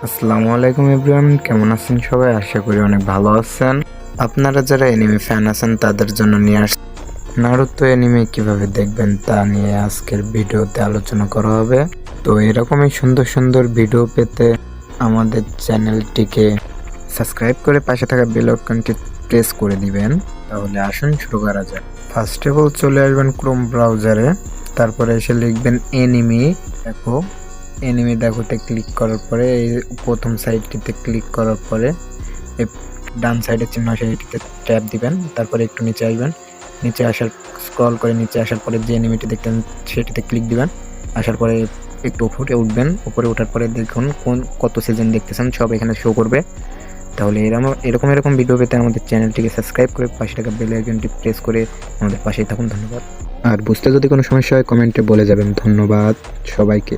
আসসালামু আলাইকুম এভরিওয়ান, কেমন আছেন সবাই? আশা করি অনেক ভালো আছেন। আপনারা যারা এনিমে ফ্যান আছেন তাদের জন্য নিয়ে আস নারুতো এনিমে কিভাবে দেখবেন তা নিয়ে আজকের ভিডিওতে আলোচনা করা হবে। তো এরকমই সুন্দর সুন্দর ভিডিও পেতে আমাদের চ্যানেলটিকে সাবস্ক্রাইব করে পাশে থাকা বেল আইকনটি প্রেস করে দিবেন। তাহলে আসুন শুরু করা যাক। ফার্স্ট অফ অল চলে আসবেন ক্রোম ব্রাউজারে, তারপরে এসে লিখবেন এনিমি দেখোতে ক্লিক করার পরে এই প্রথম সাইডটিতে ক্লিক করার পরে এই ডান সাইডের চিহ্ন সেইটিতে ট্যাপ দিবেন। তারপরে একটু নিচে আসবেন, নিচে আসার স্ক্রল করে নিচে আসার পরে যে এনিমিটি দেখতেন সেটিতে ক্লিক দিবেন। আসার পরে একটু উপরে উঠবেন, উপরে ওঠার পরে দেখুন কত সিজন দেখতেছেন সব এখানে শো করবে। তাহলে এরকম ভিডিও পেতে আমাদের চ্যানেলটিকে সাবস্ক্রাইব করে পাশে থাকা বেল আইকনটি প্রেস করে আমাদের পাশেই থাকুন। ধন্যবাদ। আর বুঝতে যদি কোনো সমস্যা হয় কমেন্টে বলে যাবেন। ধন্যবাদ সবাইকে।